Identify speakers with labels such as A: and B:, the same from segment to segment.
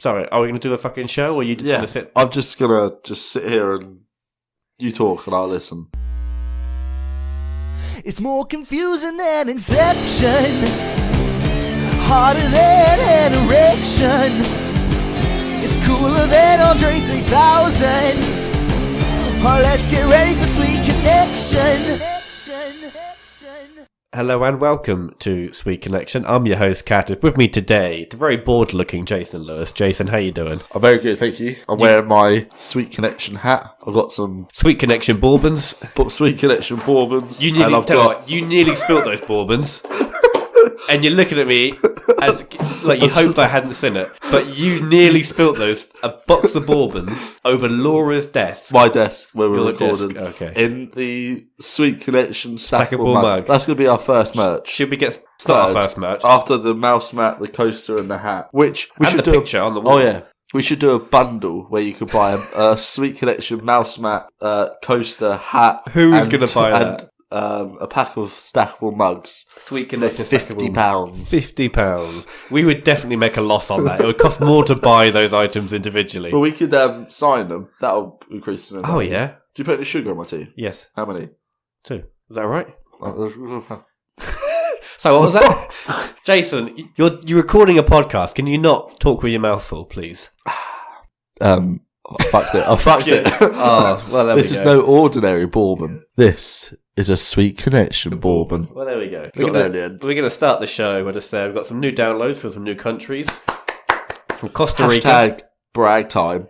A: Sorry, are we going to do a fucking show, or are you just going to sit?
B: I'm just going to sit here and you talk and I'll listen.
C: It's more confusing than Inception, harder than an erection. It's cooler than Andre 3000. Oh, let's get ready for Sweet Connection.
A: Hello and welcome to Sweet Connection. I'm your host, Kat. With me today, the very bored-looking Jason Lewis. Jason, how you doing?
B: I'm very good, thank you. I'm wearing my Sweet Connection hat. I've got some
A: Sweet Connection bourbons.
B: Sweet Connection bourbons.
A: You nearly spilt those bourbons. And you're looking at me as, like you hoped I hadn't seen it, but you nearly spilt a box of bourbons over Laura's desk.
B: My desk where we're
A: Your
B: recording.
A: desk, okay.
B: In the Sweet Connection stackable
A: mug.
B: mug. That's going to be our first merch.
A: Should we start our first merch?
B: After the mouse mat, the coaster and the hat. Which we
A: and
B: should
A: the
B: do
A: picture on the wall.
B: Oh yeah. We should do a bundle where you could buy a Sweet Connection mouse mat, coaster, hat.
A: Who is going to buy that?
B: A pack of stackable mugs.
A: Sweet Connection
B: £50.
A: £50. We would definitely make a loss on that. It would cost more to buy those items individually.
B: But we could sign them. That'll increase them.
A: Oh yeah.
B: Do you put any sugar in my tea?
A: Yes.
B: How many?
A: 2. Is that right? So what was that? Jason, you're recording a podcast. Can you not talk with your mouth full, please?
B: I fucked it.
A: Oh, well, there
B: this
A: we
B: is
A: go.
B: no ordinary bourbon. This is a Sweet Connection bourbon.
A: Well, there we go.
B: We're
A: going to start the show. We've got some new downloads from some new countries. From Costa Rica.
B: Hashtag brag time.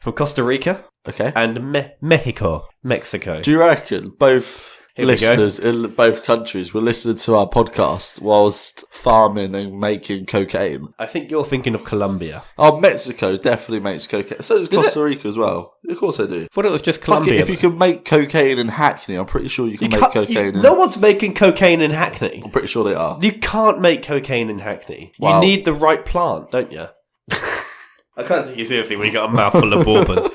A: From Costa Rica.
B: Okay.
A: And Mexico.
B: Do you reckon both
A: Here we
B: listeners in both countries were listening to our podcast whilst farming and making cocaine?
A: I think you're thinking of Colombia.
B: Oh, Mexico definitely makes cocaine. So does Costa Rica as well. Of course they do.
A: I thought it was just
B: Fuck
A: Colombia.
B: it, if you can make cocaine in Hackney, I'm pretty sure you can make cocaine in...
A: No one's making cocaine in Hackney.
B: I'm pretty sure they are.
A: You can't make cocaine in Hackney.
B: Wow.
A: You need the right plant, don't you? I can't take you seriously when you got a mouthful of bourbon.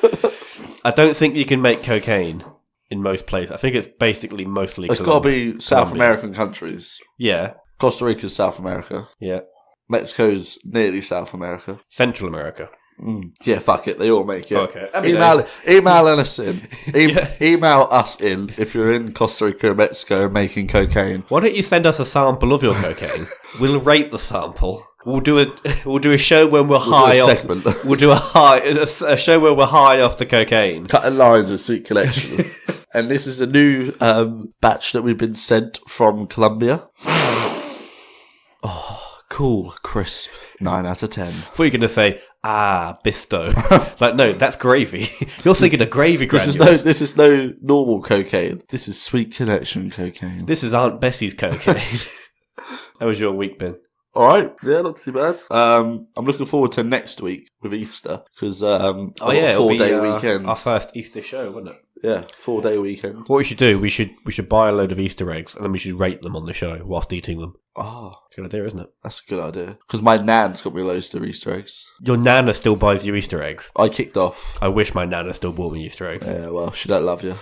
A: I don't think you can make cocaine in most places. I think it's basically mostly
B: It's got to be South American countries.
A: Yeah.
B: Costa Rica's South America.
A: Yeah.
B: Mexico's nearly South America.
A: Central America.
B: Yeah, fuck it. They all make it.
A: Okay.
B: Email us in. Email us in if you're in Costa Rica or Mexico and making cocaine.
A: Why don't you send us a sample of your cocaine? We'll rate the sample. We'll do a show when we're high off.
B: Segment.
A: We'll do a show where we're high off the cocaine.
B: Cutting lines of Sweet Connection. And this is a new batch that we've been sent from Colombia. Oh, cool, crisp. 9 out of 10.
A: I thought you were going to say, Bisto. Like, no, that's gravy. You're thinking of gravy granules.
B: This is no normal cocaine. This is Sweet Connection cocaine.
A: This is Aunt Bessie's cocaine. How was your week been?
B: All right, yeah, not too bad. I'm looking forward to next week with Easter because a 4-day weekend.
A: Our first Easter show, wasn't it?
B: Yeah, 4-day weekend.
A: What we should do, we should buy a load of Easter eggs and then we should rate them on the show whilst eating them.
B: Oh,
A: it's a good idea, isn't it?
B: That's a good idea. Because my nan's got me loads of Easter eggs.
A: Your nana still buys you Easter eggs.
B: I kicked off.
A: I wish my nana still bought me Easter eggs.
B: Yeah, well, she don't love you.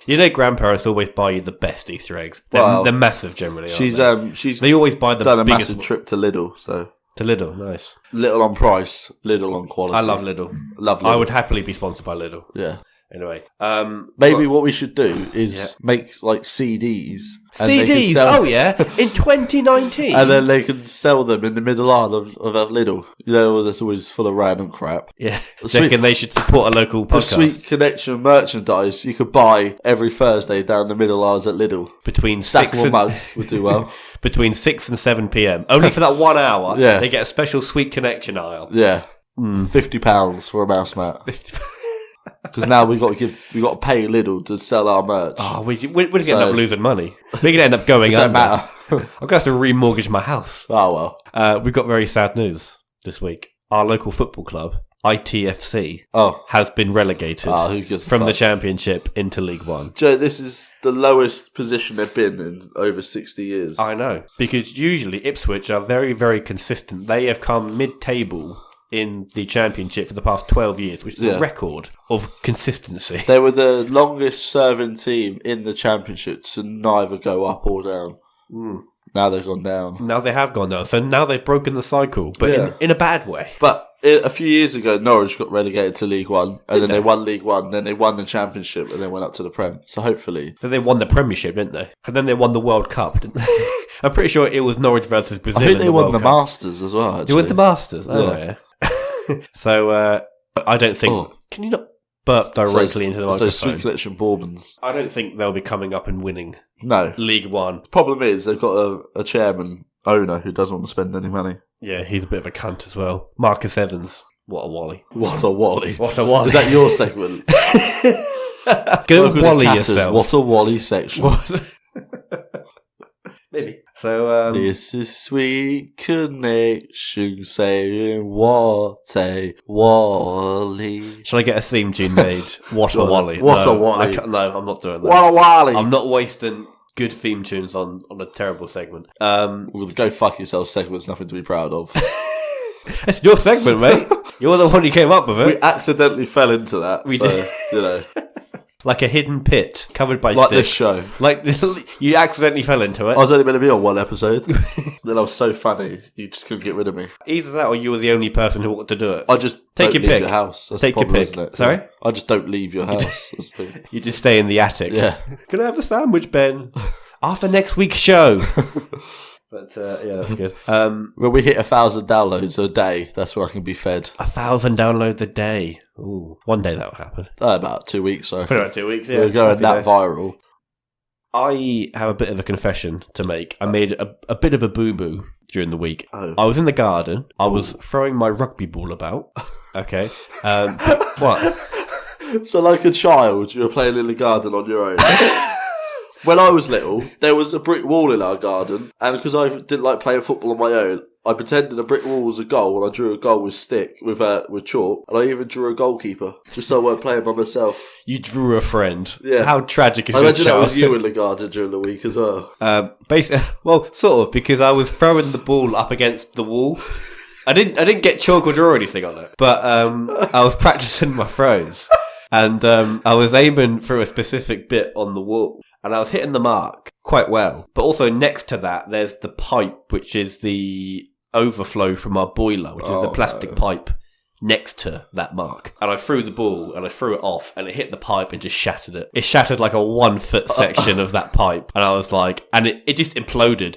A: You know, grandparents always buy you the best Easter eggs. They're massive generally.
B: She's
A: they always buy the
B: done a
A: biggest
B: massive trip to Lidl. So
A: to Lidl, nice.
B: Lidl on price, Lidl on quality.
A: I love Lidl.
B: Love Lidl.
A: I would happily be sponsored by Lidl.
B: Yeah.
A: Anyway,
B: maybe what we should do is make like CDs.
A: CDs, in 2019.
B: And then they can sell them in the middle aisle of Lidl. You know, that's always full of random crap.
A: Yeah, reckon they should support a local podcast.
B: The Sweet Connection merchandise you could buy every Thursday down the middle aisles at Lidl.
A: Between 6 and...
B: mugs would do well.
A: Between 6 and 7 p.m. Only for that 1 hour.
B: Yeah.
A: They get a special Sweet Connection aisle.
B: Yeah. £50 for a mouse mat. Because now we got to pay Lidl to sell our merch.
A: Oh, we're going to end up losing money. We're going to end up going under.
B: Don't matter.
A: I'm going to have to remortgage my house.
B: Oh, well.
A: We've got very sad news this week. Our local football club, ITFC, has been relegated from the Championship into League One.
B: Joe, this is the lowest position they've been in over 60 years.
A: I know. Because usually Ipswich are very, very consistent. They have come mid-table in the Championship for the past 12 years, which is a record of consistency.
B: They were the longest serving team in the Championship to neither go up or down. Now they've gone down.
A: Now they have gone down. So now they've broken the cycle, but in a bad way.
B: But a few years ago, Norwich got relegated to League One, and then they won League One, then they won the Championship, and then went up to the Prem. So hopefully...
A: Then they won the Premiership, didn't they? And then they won the World Cup, didn't they? I'm pretty sure it was Norwich versus Brazil.
B: I think they won the
A: Cup.
B: Masters as well, actually.
A: They won the Masters? Oh, yeah. So, I don't think...
B: Oh.
A: Can you not burp directly into the microphone?
B: So, Sweet Collection Bourbons.
A: I don't think they'll be coming up and winning
B: No.
A: League One.
B: Problem is, they've got a chairman, owner, who doesn't want to spend any money.
A: Yeah, he's a bit of a cunt as well. Marcus Evans. What a wally.
B: What a wally.
A: What a wally.
B: Is that your segment?
A: Go
B: Welcome to
A: wally
B: Catters,
A: yourself.
B: What a wally section.
A: What? Maybe. So,
B: This is Sweet Connection saying what a wally.
A: shall I get a theme tune made? What a wally.
B: What
A: No,
B: a wally.
A: No, I'm not doing that.
B: What a wally.
A: I'm not wasting good theme tunes on a terrible segment.
B: Well, go fuck yourself segment's nothing to be proud of.
A: It's your segment, mate. You're the one who came up with it.
B: We accidentally fell into that.
A: We
B: so,
A: did.
B: You know.
A: Like a hidden pit covered by
B: Like
A: sticks.
B: this show.
A: Like this, you accidentally fell into it.
B: I was only meant to be on one episode. Then I was so funny, you just couldn't get rid of me.
A: Either that or you were the only person who wanted to do it.
B: I just
A: Take
B: don't
A: your
B: leave
A: pick.
B: your house. That's
A: Take
B: the
A: your
B: problem,
A: pick.
B: isn't it?
A: Sorry?
B: I just don't leave your house. That's the thing.
A: You just stay in the attic.
B: Yeah.
A: Can I have a sandwich, Ben? After next week's show. But yeah, that's good.
B: When we hit 1,000 downloads a day, that's where I can be fed.
A: 1,000 downloads a day. Ooh, one day that will happen.
B: About 2 weeks, I
A: For
B: reckon.
A: about 2 weeks, yeah.
B: We're going that
A: Happy day.
B: viral.
A: I have a bit of a confession to make. I made a bit of a boo-boo during the week.
B: Oh.
A: I was in the garden. I was throwing my rugby ball about. Okay. What?
B: So like a child, you were playing in the garden on your own. When I was little, there was a brick wall in our garden, and because I didn't like playing football on my own, I pretended a brick wall was a goal, and I drew a goal with chalk, and I even drew a goalkeeper, just so I weren't playing by myself.
A: You drew a friend.
B: Yeah.
A: How tragic is
B: I
A: your
B: imagine that
A: child?
B: was you in the garden during the week as well.
A: Basically, well, sort of, because I was throwing the ball up against the wall. I didn't get chalk or draw anything on it, but I was practicing my throws, and I was aiming through a specific bit on the wall, and I was hitting the mark quite well. But also next to that, there's the pipe, which is the overflow from our boiler, which is the plastic pipe next to that mark. And I threw the ball, and I threw it off, and it hit the pipe and just shattered it. It shattered like a 1 foot section of that pipe, and I was like, and it just imploded.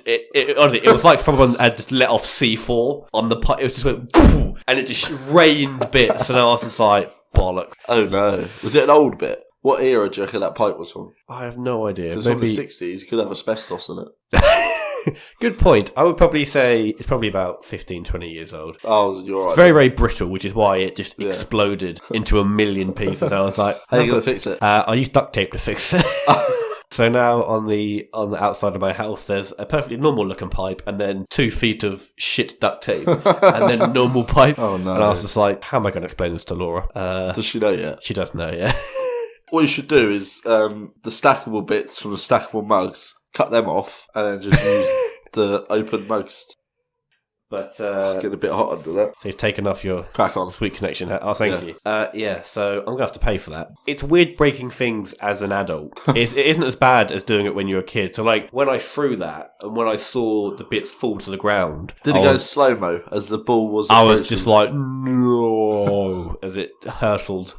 A: Honestly, it was like someone had just let off C4 on the pipe. It was just went, boom, and it just rained bits, and I was just like, bollocks.
B: Oh no. Was it an old bit? What era do you reckon that pipe was from?
A: I have no idea.
B: Because from the 60s, you could have asbestos in it.
A: Good point. I would probably say it's probably about 15, 20 years old.
B: Oh, you're right.
A: It's very, very brittle, which is why it just exploded into a million pieces. I was like,
B: How are you going to fix it?
A: I used duct tape to fix it. So now on the outside of my house, there's a perfectly normal looking pipe, and then 2 feet of shit duct tape, and then a normal pipe.
B: Oh no!
A: And I was just like, how am I going to explain this to Laura?
B: Does she know yet?
A: She does know, yeah.
B: What you should do is the stackable bits from the stackable mugs, cut them off, and then just use the open mugs.
A: But
B: Get a bit hot under that.
A: so you've taken off your
B: Crack on.
A: Sweet Connection hat. Oh, thank
B: Yeah.
A: you. Yeah, so I'm going to have to pay for that. It's weird breaking things as an adult. It isn't as bad as doing it when you're a kid. So, like, when I threw that and when I saw the bits fall to the ground...
B: Did it go slow-mo as the ball was
A: I was
B: approaching?
A: just like, no, as it hurtled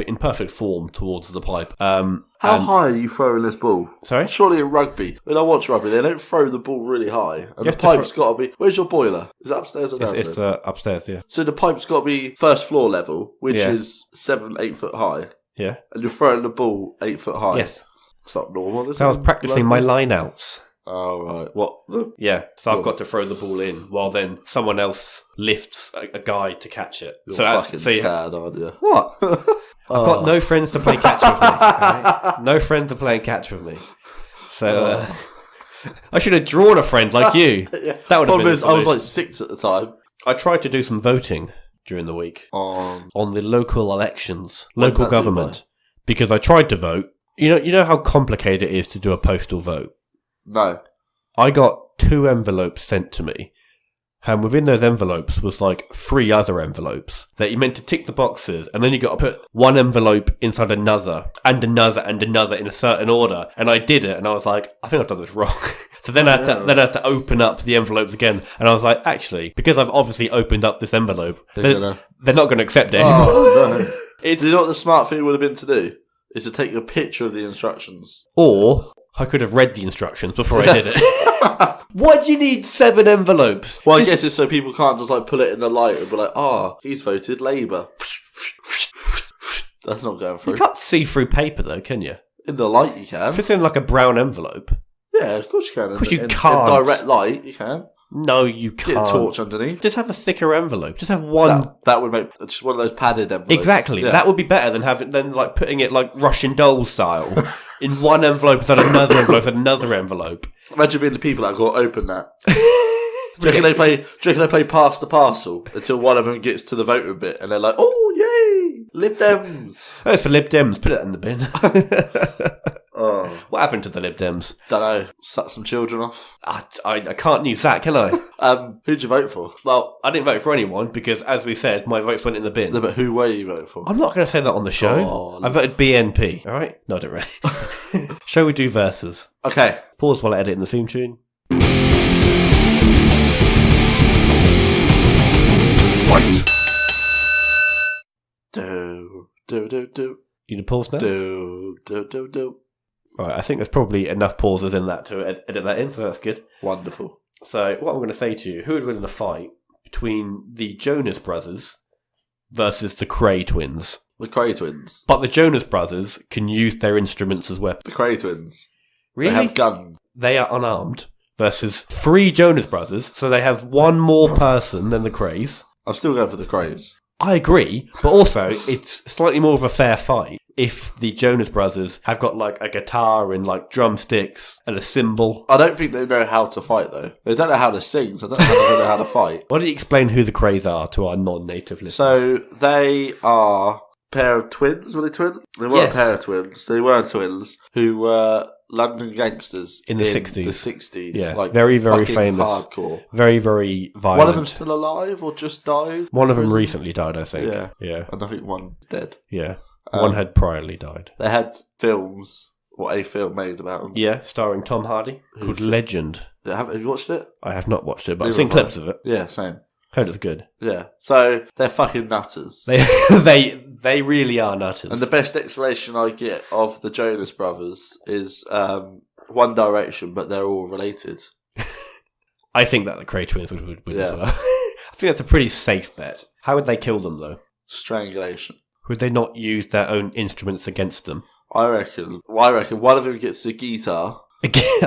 A: in perfect form towards the pipe.
B: How high are you throwing this ball?
A: Sorry?
B: Surely in rugby, when I watch rugby, they don't throw the ball really high. And the
A: have to
B: pipe's got to be... Where's your boiler? Is it upstairs or downstairs?
A: It's upstairs, yeah.
B: So the pipe's got to be first floor level, which
A: Yeah.
B: is 7-8 foot high.
A: Yeah.
B: And you're throwing the ball 8 foot high.
A: Yes.
B: It's not normal, is it?
A: So I was practicing my line-outs.
B: Oh, right. What?
A: Yeah, so I've got to throw the ball in while then someone else lifts a guy to catch it.
B: You're
A: so
B: fucking
A: so you-
B: sad, aren't you?
A: What? I've got no friends to play catch with me. Right? No friends to play catch with me. So I should have drawn a friend like you.
B: Yeah.
A: That would have been.
B: I was like 6 at the time.
A: I tried to do some voting during the week on the local elections,
B: What
A: local
B: does that do,
A: government, because I tried to vote. You know how complicated it is to do a postal vote.
B: No.
A: I got 2 envelopes sent to me. And within those envelopes was like 3 other envelopes that you meant to tick the boxes, and then you got to put one envelope inside another, and another, and another in a certain order. And I did it, and I was like, I think I've done this wrong. So then I had to open up the envelopes again, and I was like, actually, because I've obviously opened up this envelope, they're not going to accept it anymore.
B: Oh, no. Do you know what the smart thing would have been to do? Is to take a picture of the instructions.
A: Or I could have read the instructions before I did it. Why do you need 7 envelopes?
B: Well, I guess it's so people can't just like pull it in the light and be like, he's voted Labour. That's not going through.
A: You can't see through paper though, can you?
B: In the light you can.
A: If it's in like a brown envelope.
B: Yeah, of course you can.
A: Of course you
B: in
A: can't.
B: In direct light, you can.
A: No, you can't.
B: Get a torch underneath.
A: Just have a thicker envelope. Just have one.
B: That would make just one of those padded envelopes.
A: Exactly.
B: Yeah.
A: That would be better than like putting it like Russian doll style in one envelope without another envelope and another envelope.
B: Imagine being the people that got to open that. Do you reckon they play pass the parcel until one of them gets to the voting bit and they're like, oh yay, Lib Dems.
A: Oh, it's for Lib Dems. Put it in the bin.
B: Oh.
A: What happened to the Lib Dems?
B: Don't know. Suck some children off.
A: I can't use that, can I?
B: Who'd you vote for?
A: Well, I didn't vote for anyone because, as we said, my votes went in the bin.
B: No, but who were you voting for?
A: I'm not going to say that on the show.
B: Oh,
A: I voted BNP. All right? No, I don't really. Shall we do verses?
B: Okay.
A: Pause while I edit in the theme tune.
C: Fight!
B: Do.
A: You need to pause now?
B: Do.
A: Right, I think there's probably enough pauses in that to edit that in, so that's good.
B: Wonderful.
A: So, what I'm going to say to you, who would win in a fight between the Jonas Brothers versus the Cray twins?
B: The Cray twins.
A: But the Jonas Brothers can use their instruments as weapons.
B: The Cray twins.
A: Really?
B: They have guns.
A: They are unarmed versus 3 Jonas Brothers, so they have one more person than the Crays.
B: I'm still going for the Crays.
A: I agree, but also it's slightly more of a fair fight if the Jonas Brothers have got like a guitar and like drumsticks and a cymbal.
B: I don't think they know how to fight though. They don't know how to sing, so I don't know how they know how to fight.
A: Why don't you explain who the Crays are to our non-native listeners?
B: So they are a pair of twins. Were they twins? They weren't a pair of twins. They were twins who were London gangsters
A: in the 60s.
B: The 60s.
A: Yeah,
B: like
A: very, very
B: fucking
A: famous.
B: Hardcore.
A: Very, very violent.
B: One of them's still alive or just died?
A: One of them recently died, I think.
B: Yeah. And I think one's dead.
A: Yeah. One had priorly died.
B: They had films, or a film made about them.
A: Yeah, starring Tom Hardy, called Legend.
B: Have you watched it?
A: I have not watched it, but I've seen clips of it.
B: Yeah, same.
A: Heard it's good.
B: Yeah. So they're fucking nutters.
A: They really are nutters.
B: And the best explanation I get of the Jonas Brothers is One Direction, but they're all related.
A: I think that the Cray twins would
B: Yeah.
A: as well. I think that's a pretty safe bet. How would they kill them, though?
B: Strangulation.
A: Would they not use their own instruments against them?
B: I reckon one of them gets a guitar.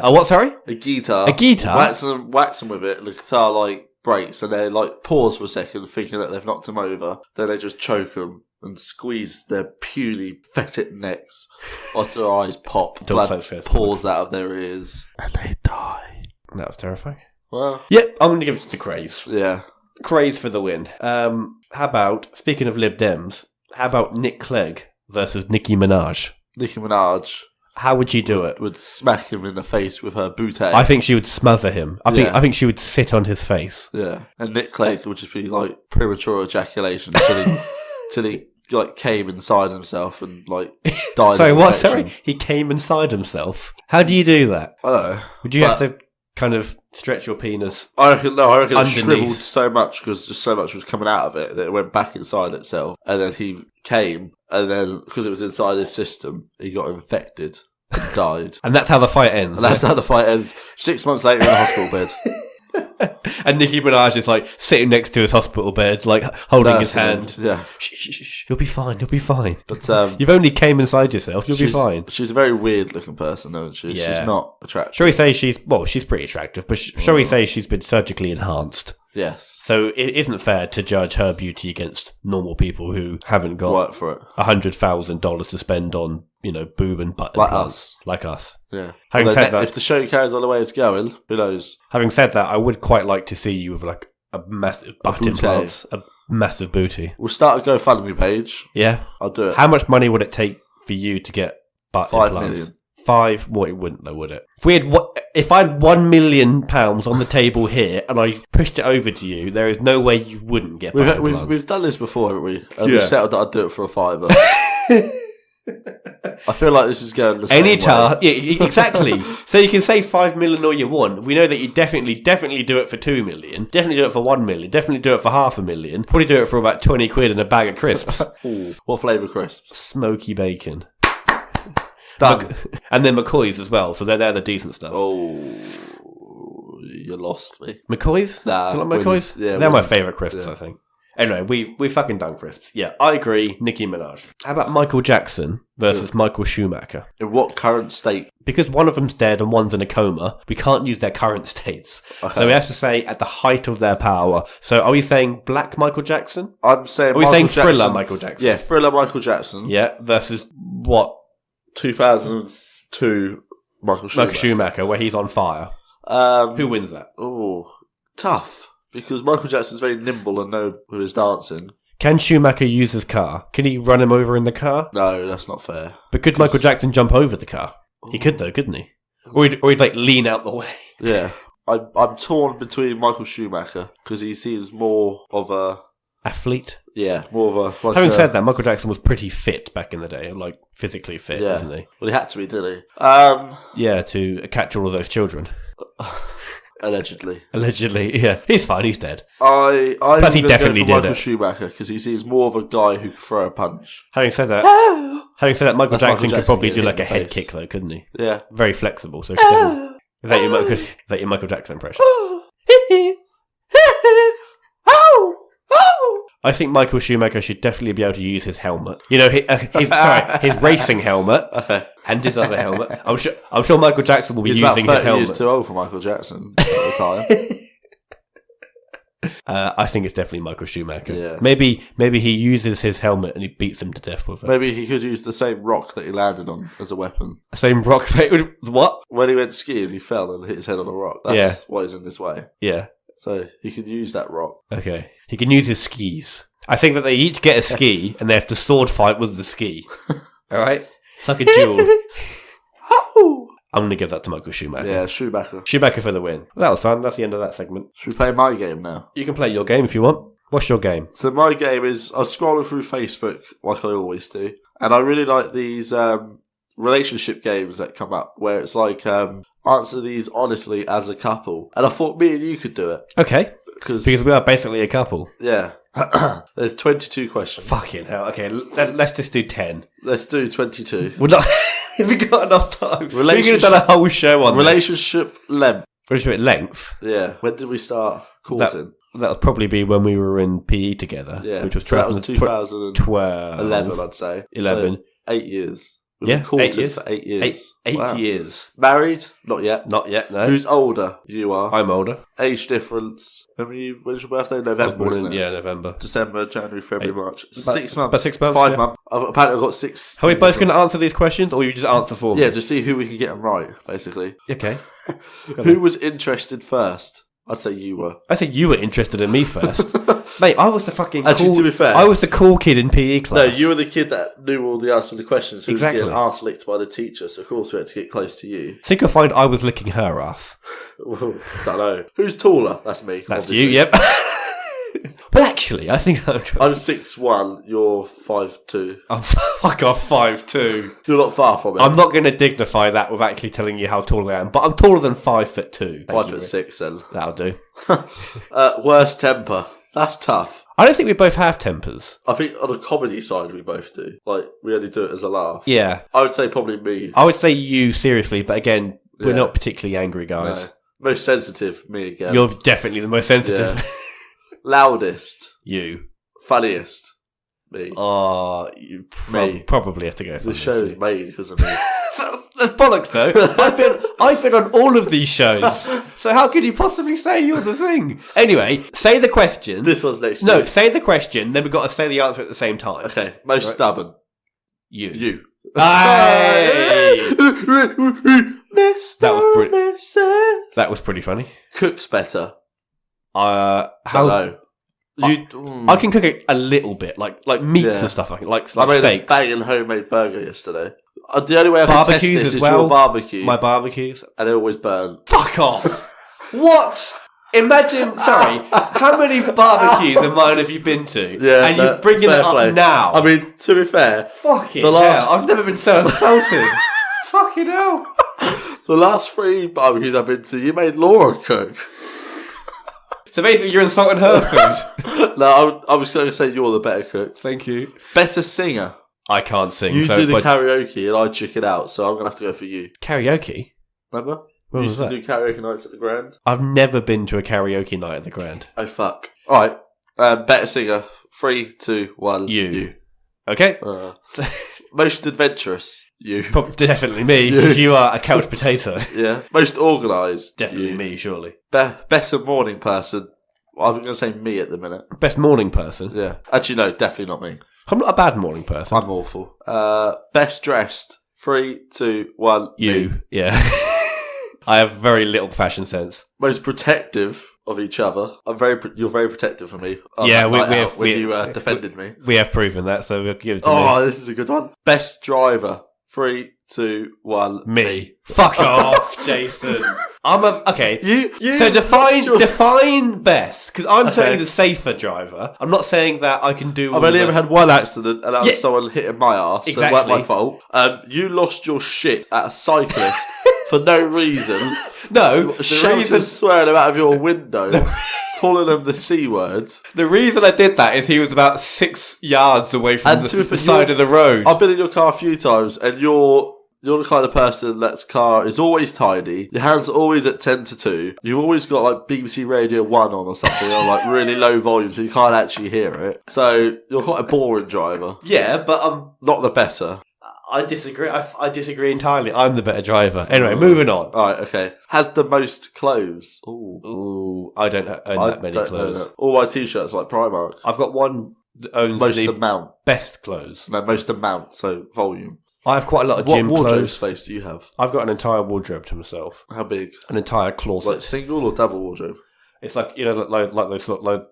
A: Oh, what, sorry?
B: A guitar.
A: A guitar?
B: Wax them with it, and the guitar, like, breaks, and they, like, pause for a second, thinking that they've knocked them over. Then they just choke them and squeeze their puny, pathetic necks until their eyes pop. Blood pours out of their ears. And they die.
A: That was terrifying.
B: Well.
A: Yep, I'm going to give it to the Crays.
B: Yeah.
A: Crays for the win. How about, speaking of Lib Dems, how about Nick Clegg versus Nicki Minaj?
B: Nicki Minaj.
A: How would you do it?
B: Would smack him in the face with her bootay.
A: I think she would smother him. I think she would sit on his face.
B: Yeah. And Nick Clegg would just be like premature ejaculation till he like came inside himself and like died.
A: Sorry, what? Sorry, he came inside himself. How do you do that?
B: I don't know.
A: Would you have to kind of stretch your penis?
B: I reckon it
A: underneath.
B: shriveled so much because just so much was coming out of it that it went back inside itself. And then he came, and then because it was inside his system, he got infected and died.
A: And that's how the fight ends.
B: And that's how the fight ends. 6 months later in a hospital bed.
A: And Nicki Minaj is like sitting next to his hospital bed, like holding his hand.
B: Yeah.
A: Shh, you'll be fine, you'll be fine.
B: But
A: you've only came inside yourself, you'll be fine.
B: She's a very weird looking person, isn't she?
A: Yeah.
B: She's not attractive.
A: Shall we say she's pretty attractive, but shall we say she's been surgically enhanced?
B: Yes.
A: So it isn't fair to judge her beauty against normal people who haven't got
B: work for it.
A: $100,000 to spend on, boob and butt implants. Like us.
B: Yeah.
A: Having said that,
B: if the show carries on the way it's going, who knows?
A: Having said that, I would quite like to see you with like a massive butt implants, a massive booty.
B: We'll start a GoFundMe page.
A: Yeah.
B: I'll do it.
A: How much money would it take for you to get butt
B: 5
A: implants?
B: million.
A: 5? Well, it wouldn't though, would it? If I had £1 million on the table here and I pushed it over to you, there is no way you wouldn't get butt implants.
B: We've done this before, haven't we? And we settled that I'd do it for a £5. I feel like this is going the same
A: Any
B: way.
A: task, yeah, exactly. So you can say 5 million all you want. We know that you definitely do it for 2 million. Definitely do it for 1 million. Definitely do it for £500,000. Probably do it for about 20 quid and a bag of crisps.
B: Ooh, what flavour crisps?
A: Smoky bacon.
B: Done.
A: And then McCoy's as well. So they're the decent stuff.
B: Oh, you lost me.
A: McCoy's?
B: Nah,
A: Do you like McCoy's?
B: Yeah,
A: they're my
B: Winnie's.
A: favourite crisps,
B: Yeah.
A: I think. Anyway, we fucking done crisps. Yeah, I agree. Nicki Minaj. How about Michael Jackson versus Michael Schumacher?
B: In what current state?
A: Because one of them's dead and one's in a coma, we can't use their current states.
B: Okay.
A: So we have to say at the height of their power. So are we saying Black Michael Jackson?
B: I'm saying
A: Are we
B: Michael
A: saying
B: Jackson.
A: Thriller Michael Jackson?
B: Yeah, Thriller Michael Jackson.
A: Yeah, versus what?
B: 2002 Michael Schumacher.
A: Michael Schumacher, where he's on fire. Who wins that?
B: Oh, tough. Because Michael Jackson's very nimble and know with his dancing.
A: Can Schumacher use his car? Can he run him over in the car?
B: No, that's not fair.
A: But could Michael Jackson jump over the car? He could though, couldn't he? Or he'd like lean out the way.
B: Yeah. I'm torn between Michael Schumacher because he seems more of a...
A: Athlete.
B: Yeah, more of a... Like
A: Having said that, Michael Jackson was pretty fit back in the day, like physically fit,
B: yeah.
A: wasn't he?
B: Well, he had to be, didn't he?
A: Yeah, to catch all of those children.
B: Allegedly.
A: Allegedly, yeah. He's fine, he's dead.
B: I'm
A: Plus he
B: gonna
A: definitely
B: go for
A: did
B: Michael
A: it.
B: Schumacher because he seems more of a guy who can throw a punch.
A: Having said that,
B: Oh!
A: Michael
B: That's
A: Jackson
B: Michael
A: could probably
B: Jackson
A: do like a
B: in the
A: head
B: face.
A: kick though, couldn't he?
B: Yeah.
A: Very flexible, so he could definitely... Is that your Michael Jackson impression? I think Michael Schumacher should definitely be able to use his helmet. You know, his racing helmet
B: Okay.
A: and his other helmet. I'm sure Michael Jackson will be
B: He's about
A: using
B: 30
A: his helmet.
B: years too old for Michael Jackson at the time.
A: I think it's definitely Michael Schumacher.
B: Yeah.
A: Maybe he uses his helmet and he beats him to death with it.
B: Maybe he could use the same rock that he landed on as a weapon.
A: Same rock. What?
B: When he went skiing, he fell and hit his head on a rock. That's why he's in this way.
A: Yeah.
B: So he could use that rock.
A: Okay. He can use his skis. I think that they each get a ski and they have to sword fight with the ski. All right? It's like a duel. I'm going to give that to Michael Schumacher.
B: Yeah, Schumacher.
A: Schumacher for the win. That was fun. That's the end of that segment.
B: Should we play my game now?
A: You can play your game if you want. What's your game?
B: So my game is, I was scrolling through Facebook like I always do, and I really like these relationship games that come up where it's like, answer these honestly as a couple. And I thought me and you could do it.
A: Okay.
B: Because
A: we are basically a couple.
B: Yeah. There's 22 questions.
A: Fucking hell. Okay, let's just do 10.
B: Let's do 22.
A: We're not... Have we got enough time? We could have done a whole show on
B: Relationship length.
A: Relationship length?
B: Yeah. When did we start courting?
A: That would probably be when we were in PE together.
B: Yeah.
A: Which was
B: so that was
A: 2012.
B: 11, I'd say.
A: 11.
B: So 8 years. We've
A: Yeah,
B: been courting
A: 8 years.
B: for 8 years.
A: Eight
B: Wow.
A: years.
B: Married? Not yet.
A: Not yet, no.
B: Who's older? You are.
A: I'm older.
B: Age difference. When's your birthday?
A: I was
B: November,
A: born
B: isn't
A: in,
B: it?
A: yeah, November.
B: December, January, February, March. 6 months.
A: About 6 months,
B: 5
A: yeah.
B: months. Apparently I've got 6.
A: Are we both going to answer these questions, or you just answer for me?
B: Yeah, just see who we can get them right, basically.
A: Okay.
B: Who was interested first? I'd say you were.
A: I think you were interested in me first. Mate, I was the fucking
B: Actually,
A: cool...
B: to be fair-
A: I was the cool kid in PE class.
B: No, you were the kid that knew all the answers to the questions. Who
A: Exactly.
B: was getting arse licked by the teacher, so of course we had to get close to you.
A: I think you'll find I was licking her ass.
B: Don't know. Who's taller? That's me.
A: That's
B: obviously.
A: you, yep. Well, actually, I think I'm...
B: I'm 6'1", you're 5'2".
A: I'm fuck off 5'2".
B: You're not far from it.
A: I'm not going to dignify that with actually telling you how tall I am, but I'm taller than 5'2".
B: 5'6", then.
A: That'll do.
B: Worst temper. That's tough.
A: I don't think we both have tempers.
B: I think on the comedy side we both do. Like, we only do it as a laugh.
A: Yeah.
B: I would say probably me.
A: I would say you, seriously, but again, we're
B: Yeah.
A: not particularly angry guys.
B: No. Most sensitive, me again.
A: You're definitely the most sensitive.
B: Yeah. Loudest.
A: You.
B: Funniest. Me.
A: You
B: Me.
A: probably have to go for
B: The
A: this,
B: show is
A: too.
B: made because of me.
A: That's bollocks, though. I've been on all of these shows, so how could you possibly say you're the thing? Anyway, say the question.
B: This one's next
A: No,
B: year.
A: say the question, then we've got to say the answer at the same time.
B: Okay, most
A: Right.
B: stubborn.
A: You.
B: You.
A: Aye!
B: Mr.
A: That was pretty-
B: Mrs.
A: That was pretty funny.
B: Cooks better.
A: How
B: Hello.
A: I can cook it a little bit, like meats
B: Yeah.
A: and stuff, like
B: I made
A: steaks.
B: a banging homemade burger yesterday. The only way I can test
A: Barbecues
B: this
A: as
B: is
A: well.
B: your barbecue,
A: My barbecues.
B: and they always burn.
A: Fuck off! What? Imagine, sorry, how many barbecues of mine have you been to?
B: Yeah,
A: and you're bringing it up
B: play.
A: now.
B: I mean, to be fair,
A: fucking
B: the last-
A: hell. I've never been so insulted. Fucking hell.
B: the last 3 barbecues I've been to, you made Laura cook.
A: So basically, you're insulting her food.
B: No, I was going to say you're the better cook.
A: Thank you.
B: Better singer.
A: I can't sing.
B: You
A: so
B: do the
A: but
B: karaoke and I chicken out, so I'm going to have to go for you.
A: karaoke?
B: Remember?
A: What
B: You
A: was
B: used to
A: that?
B: do karaoke nights at the Grand.
A: I've never been to a karaoke night at the Grand.
B: Oh, fuck. Alright, better singer. 3, 2, 1.
A: You. Okay?
B: Most adventurous. You.
A: Definitely me, because you are a couch potato.
B: Yeah. Most organised.
A: Definitely
B: you.
A: me, surely.
B: Better morning person. I'm going to say me at the minute.
A: Best morning person.
B: Yeah. Actually, no, definitely not me.
A: I'm not a bad morning person.
B: I'm awful. Best dressed. 3, 2, 1.
A: You.
B: Me.
A: Yeah. I have very little fashion sense.
B: Most protective of each other. You're very protective for me.
A: Yeah,
B: you defended me.
A: We have proven that, so we'll give it to
B: Oh, this is a good one. Best driver. 3, 2, 1.
A: me. Fuck off, Jason. Okay.
B: You.
A: So define best, because I'm
B: Okay.
A: certainly the safer driver. I'm not saying that I can do.
B: I've only ever had one accident, and that was
A: Yeah.
B: someone hitting my arse. So it
A: Exactly.
B: weren't my fault. You lost your shit at a cyclist for no reason.
A: No,
B: Shouting, swearing them out of your window, calling them the C word.
A: the reason I did that is he was about 6 yards away from
B: And to
A: the
B: be fair,
A: side of the road.
B: I've been in your car a few times, and you're the kind of person that's car is always tidy. Your hands are always at 10 to 2. You've always got like BBC Radio 1 on or something, or like really low volume, so you can't actually hear it. So you're quite a boring driver.
A: Yeah, but
B: Not the better.
A: I disagree. I disagree entirely. I'm the better driver. Anyway, moving on.
B: Alright, okay. Has the most clothes.
A: Ooh, I don't own that many clothes.
B: Know. All my t-shirts are like Primark.
A: I've got one that owns
B: Most
A: the
B: amount.
A: best clothes.
B: No, most amount, so volume.
A: I have quite a lot of
B: What
A: gym
B: wardrobe
A: clothes.
B: space do you have?
A: I've got an entire wardrobe to myself.
B: How big?
A: An entire closet.
B: Like single or double wardrobe?
A: It's like, you know, like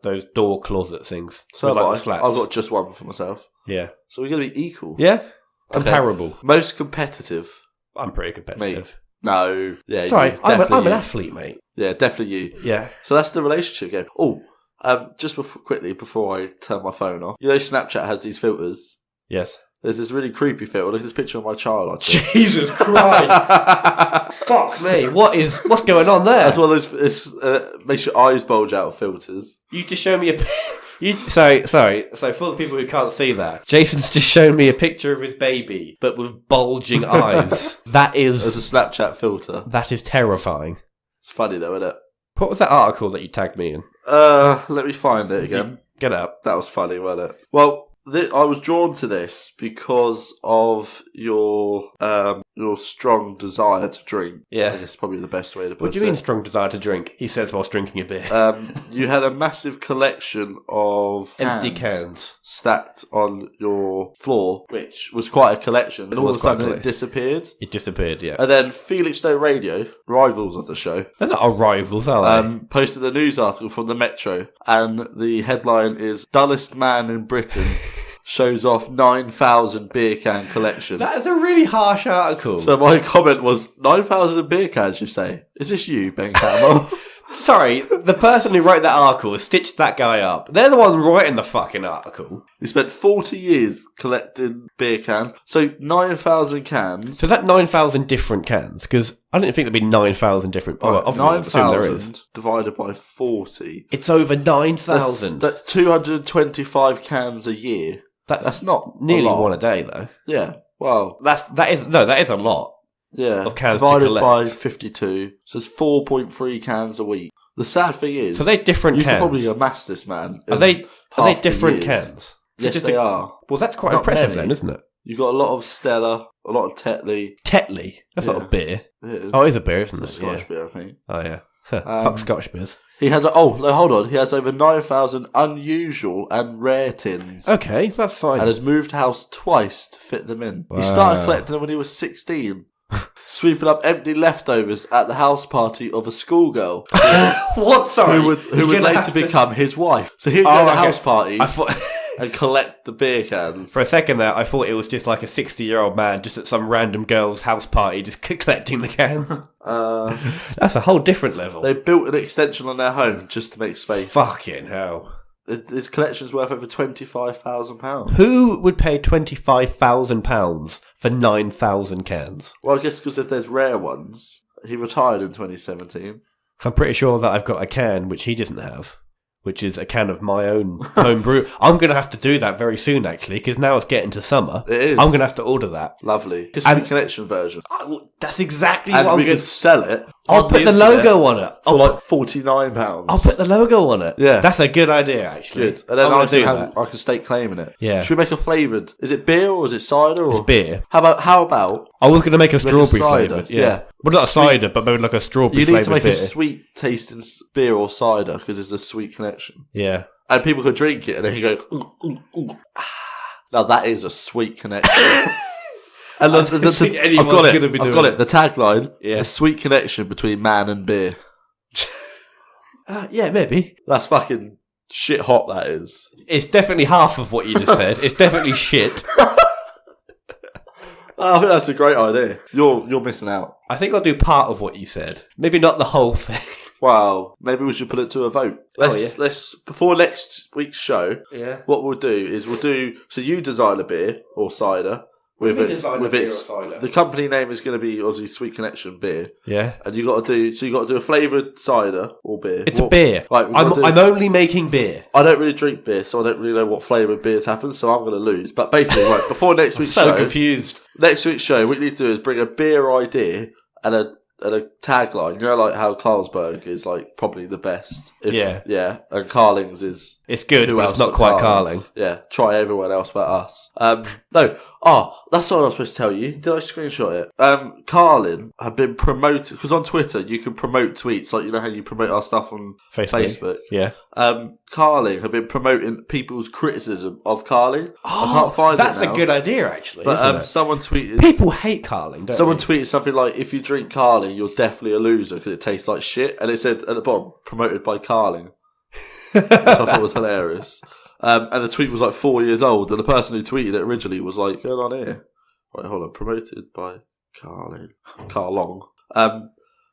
A: those door closet things.
B: So
A: with,
B: have
A: like,
B: I.
A: the slats.
B: I've got just one for myself.
A: Yeah.
B: So we're going to be equal.
A: Yeah?
B: Okay.
A: Comparable.
B: Most competitive.
A: I'm pretty competitive.
B: No. Yeah.
A: Sorry,
B: you.
A: I'm
B: Definitely
A: an
B: you.
A: athlete, mate.
B: Yeah, definitely you.
A: Yeah.
B: So that's the relationship game. Oh, just before I turn my phone off. You know Snapchat has these filters.
A: Yes.
B: There's this really creepy filter. Look at this picture of my child. I took.
A: Jesus Christ. Fuck me. What's going on there?
B: That's one of those. Makes your eyes bulge out of filters.
A: You just show me a. Sorry. So for the people who can't see that, Jason's just shown me a picture of his baby, but with bulging eyes.
B: There's a
A: Is
B: Snapchat filter.
A: that is terrifying.
B: It's funny though, isn't it?
A: What was that article that you tagged me in?
B: Let me find it again.
A: Get up.
B: That was funny, wasn't it? Well, I was drawn to this because of your strong desire to drink.
A: Yeah.
B: I guess probably the best way to put it.
A: What do you mean strong desire to drink? He says whilst drinking a beer.
B: You had a massive collection of
A: Empty cans.
B: stacked on your floor, which was quite a collection. And all of a
A: was quite
B: sudden
A: a
B: it disappeared.
A: It disappeared, yeah.
B: And then Felix No Radio, rivals of the show,
A: They're not our rivals, are they?
B: posted a news article from the Metro, and the headline is "Dullest Man in Britain shows off 9,000 beer can collection."
A: That is a really harsh article.
B: So my comment was 9,000 beer cans. You say, is this you, Ben Campbell?
A: Sorry, the person who wrote that article stitched that guy up. They're the one writing the fucking article.
B: He spent 40 years collecting beer cans. So 9,000 cans.
A: So is that 9,000 different cans? Because I didn't think there'd be 9,000 different.
B: Right,
A: Obviously, I assume there is.
B: 9,000 divided by 40.
A: It's over 9,000.
B: That's 225 cans a year. That's not
A: nearly
B: a lot.
A: one a day, though.
B: Yeah. Well,
A: That is a lot.
B: yeah.
A: Of cans to
B: divided
A: collect.
B: by 52. So it's 4.3 cans a week. The sad thing is,
A: So they're different
B: you
A: cans.
B: could probably amass this, man.
A: Are they
B: half the
A: different
B: years.
A: cans?
B: Yes,
A: Just
B: they
A: a-
B: are.
A: Well, that's quite
B: Not
A: impressive
B: many.
A: then, isn't it?
B: You got a lot of Stella, a lot of Tetley.
A: Tetley. That's not
B: Yeah.
A: a beer.
B: It is.
A: Oh, it is a beer, isn't
B: It's
A: it?
B: a Scotch
A: Yeah.
B: beer, I think.
A: Oh, yeah. Fuck Scotch beers.
B: He has hold on. He has over 9,000 unusual and rare tins.
A: Okay, that's fine.
B: And has moved house twice to fit them in. He started collecting them when he was 16. Sweeping up empty leftovers at the house party of a schoolgirl
A: What? Sorry.
B: who would later become his wife. So he'd go to a house party
A: I thought...
B: and collect the beer cans.
A: For a second there, I thought it was just like a 60-year-old man just at some random girl's house party just collecting the cans. That's a whole different level.
B: They built an extension on their home just to make space.
A: Fucking hell.
B: This collection's worth over £25,000.
A: Who would pay £25,000 for 9,000 cans?
B: Well, I guess because if there's rare ones, he retired in 2017.
A: I'm pretty sure that I've got a can which he doesn't have, which is a can of my own home brew. I'm going to have to do that very soon, actually, because now it's getting to summer.
B: It is.
A: I'm going to have to order that.
B: Lovely. Just the collection version.
A: That's exactly
B: And
A: what I'm
B: we
A: going
B: could
A: to...
B: sell it.
A: I'll put the logo on it.
B: For like £49.
A: I'll put the logo on it.
B: Yeah.
A: That's a good idea, actually.
B: Good. And then
A: I'm
B: I
A: gonna do
B: can,
A: that.
B: I can stake claim in it.
A: Yeah.
B: Should we make a flavoured? Is it beer or is it cider? Or?
A: It's beer.
B: How about
A: I was going to make a strawberry
B: cider,
A: flavoured.
B: yeah.
A: Well, not a
B: Sweet.
A: cider, but maybe like a strawberry
B: you
A: flavoured
B: need to make
A: beer.
B: a sweet tasting beer or cider because it's a sweet connection.
A: Yeah.
B: And people could drink it and then you go, now that is a sweet connection. And
A: I don't think
B: I've
A: anyone's
B: got
A: gonna
B: it.
A: be
B: I've
A: doing
B: got
A: it.
B: it. The tagline:
A: Yeah.
B: a sweet connection between man and beer.
A: Yeah, maybe.
B: That's fucking shit hot. That is.
A: It's definitely half of what you just said. It's definitely shit.
B: I think that's a great idea. You're missing out.
A: I think I'll do part of what you said. Maybe not the whole thing.
B: Wow. Maybe we should put it to a vote. Let's before next week's show.
A: Yeah.
B: What we'll do is so you design a beer or cider with
A: do you
B: its
A: design a
B: with
A: beer
B: its
A: or cider?
B: the company name is going to be Aussie Sweet Connection Beer.
A: Yeah.
B: And you got to do a flavoured cider or beer.
A: It's a beer.
B: Right,
A: I'm only making beer.
B: I don't really drink beer, so I don't really know what flavoured beers happen, so I'm going to lose. But basically, right, before next week's
A: So
B: show,
A: confused.
B: next week's show, what you need to do is bring a beer idea and a tagline. You know, like how Carlsberg is like probably the best. Yeah. And Carling's is.
A: It's good,
B: Who
A: but
B: else
A: it's not
B: but
A: quite Carling.
B: Yeah, try everyone else but us. No. That's what I was supposed to tell you. Did I screenshot it? Carling have been promoted, because on Twitter you can promote tweets, like you know how you promote our stuff on Facebook.
A: Yeah.
B: Carling have been promoting people's criticism of Carling. I can't find it
A: That's
B: now.
A: a good idea, actually.
B: But
A: isn't it?
B: someone tweeted.
A: People hate Carling, don't
B: Someone
A: they?
B: tweeted something like, if you drink Carling, you're definitely a loser because it tastes like shit. And it said at the bottom, promoted by Carling. Which I thought was hilarious. And the tweet was like 4 years old. And the person who tweeted it originally was like, going on here. Right, hold on. Promoted by Carling. Carlong.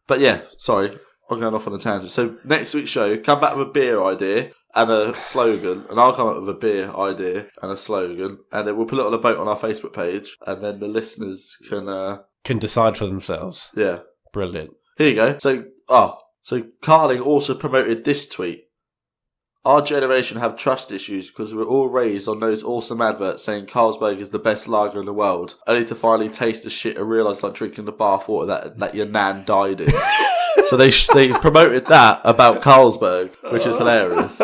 B: But yeah, sorry. I'm going off on a tangent. So next week's show, come back with a beer idea and a slogan, and I'll come up with a beer idea and a slogan, and then we'll put it on a vote on our Facebook page, and then the listeners
A: Can decide for themselves.
B: yeah.
A: Brilliant.
B: Here you go. So Carling also promoted this tweet. Our generation have trust issues because we're all raised on those awesome adverts saying Carlsberg is the best lager in the world, only to finally taste the shit and realise like drinking the bath water that your nan died in. So they promoted that about Carlsberg, which is hilarious.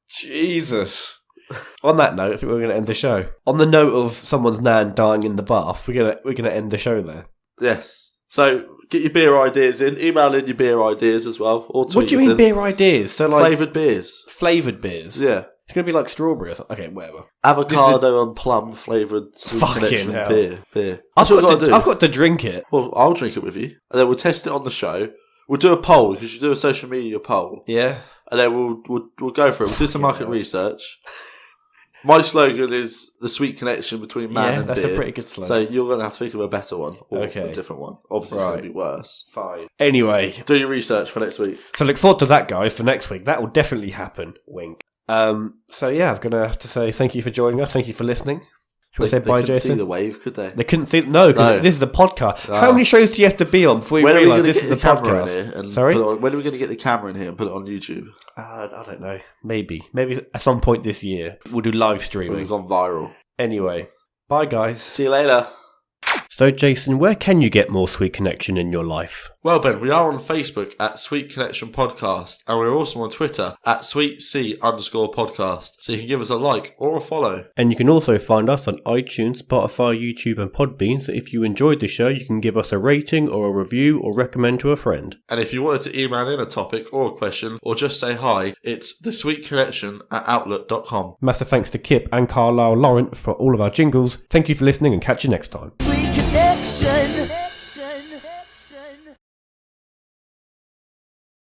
A: Jesus. On that note, I think we're going to end the show. On the note of someone's nan dying in the bath, we're gonna end the show there.
B: Yes. So get your beer ideas in. Email in your beer ideas as well. Or tweet
A: What do you
B: us
A: mean
B: in.
A: beer ideas? So like
B: Flavoured beers.
A: flavoured beers.
B: Yeah.
A: It's going to be like strawberry or something. Okay, whatever.
B: Avocado and plum flavoured sweet
A: Fucking
B: connection
A: hell.
B: beer.
A: I've
B: That's what we've got to do.
A: I've got to drink it.
B: Well, I'll drink it with you, and then we'll test it on the show. We'll do a poll because you do a social media poll,
A: Yeah.
B: and then we'll go for it. We'll do some market
A: hell.
B: research. My slogan is the sweet connection between man
A: Yeah,
B: and
A: that's
B: beer.
A: a pretty good slogan.
B: So you're going to have to think of a better one or
A: Okay.
B: a different one. Obviously, it's going
A: Right.
B: to be worse.
A: Fine. Anyway,
B: Do your research for next week.
A: so look forward to that, guys, for next week. That will definitely happen. Wink. So yeah, I'm going to have to say thank you for joining us. Thank you for listening. Should we say bye,
B: couldn't see
A: Jason?
B: the wave, could they?
A: They couldn't see. No, because
B: No.
A: this is a podcast.
B: Ah.
A: How many shows do you have to be on before you
B: When are we
A: realise
B: going to
A: this
B: get
A: is
B: the
A: a
B: camera in
A: podcast?
B: here? And
A: Sorry?
B: put it on, when are we going to get the camera in here and put it on YouTube?
A: I don't know. Maybe at some point this year we'll do live
B: When
A: streaming.
B: we've gone viral.
A: Anyway, bye, guys.
B: See you later.
A: So, Jason, where can you get more Sweet Connection in your life?
B: Well, Ben, we are on Facebook at Sweet Connection Podcast, and we're also on Twitter at SweetC_podcast. So you can give us a like or a follow.
A: And you can also find us on iTunes, Spotify, YouTube, and Podbean. So if you enjoyed the show, you can give us a rating or a review or recommend to a friend.
B: And if you wanted to email in a topic or a question or just say hi, it's thesweetconnection@outlook.com.
A: Massive thanks to CIPP and Carlyle Laurent for all of our jingles. Thank you for listening and catch you next time.
C: Sweet connection.